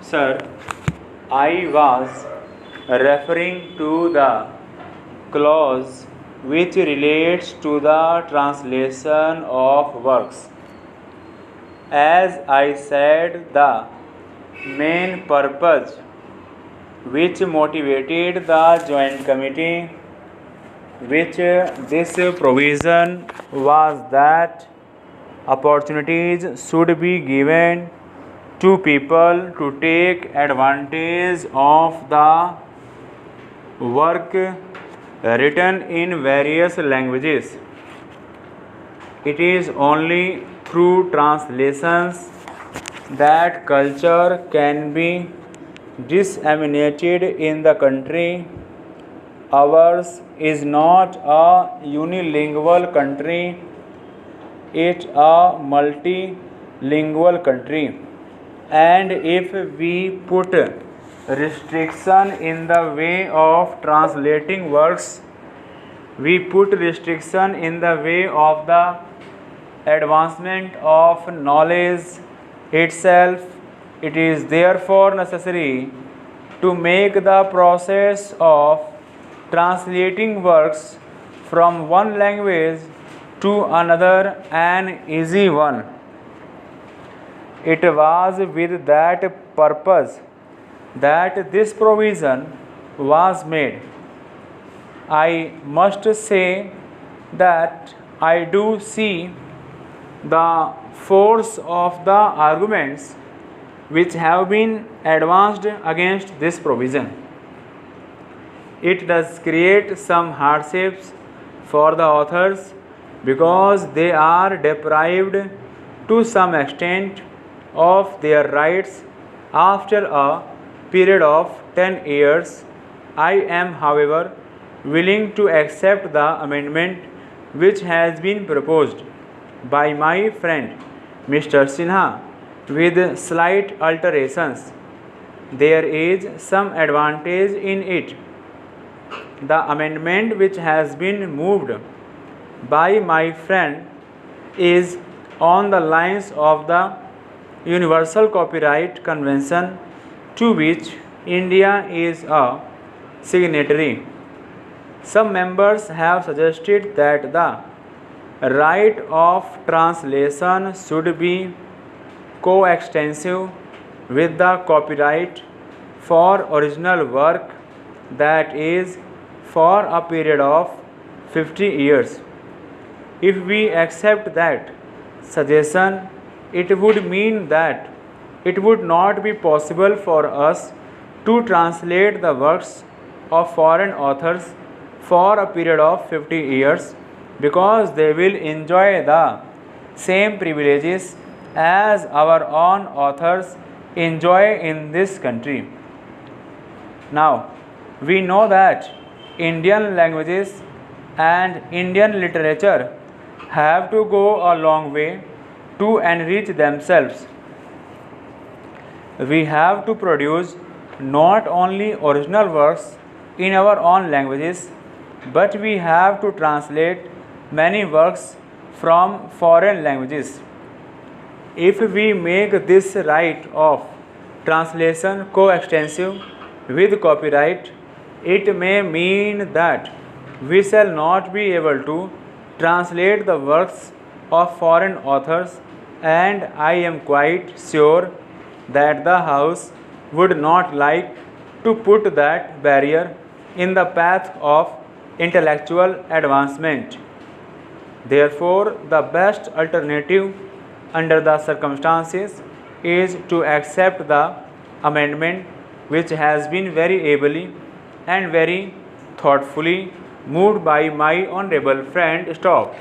Sir, I was referring to the clause which relates to the translation of works. As I said, the main purpose which motivated the joint committee which this provision was that opportunities should be given to people to take advantage of the work written in various languages. It is only through translations that culture can be disseminated in the country. Ours is not a unilingual country, it's a multilingual country. And if we put restriction in the way of translating works, we put restriction in the way of the advancement of knowledge itself. It is therefore necessary to make the process of translating works from one language to another an easy one. It was with that purpose that this provision was made. I must say that I do see the force of the arguments which have been advanced against this provision. It does create some hardships for the authors because they are deprived to some extent of their rights after a period of 10 years. I am, however, willing to accept the amendment which has been proposed by my friend Mr. Sinha with slight alterations. There is some advantage in it. The amendment which has been moved by my friend is on the lines of the Universal Copyright Convention, to which India is a signatory. Some members have suggested that the right of translation should be coextensive with the copyright for original work, that is, for a period of 50 years. If we accept that suggestion, it would mean that it would not be possible for us to translate the works of foreign authors for a period of 50 years because they will enjoy the same privileges as our own authors enjoy in this country. Now, we know that Indian languages and Indian literature have to go a long way to enrich themselves. We have to produce not only original works in our own languages, but we have to translate many works from foreign languages. If we make this right of translation coextensive with copyright, it may mean that we shall not be able to translate the works of foreign authors, and I am quite sure that the House would not like to put that barrier in the path of intellectual advancement. Therefore, the best alternative under the circumstances is to accept the amendment which has been very ably and very thoughtfully moved by my honorable friend Stock.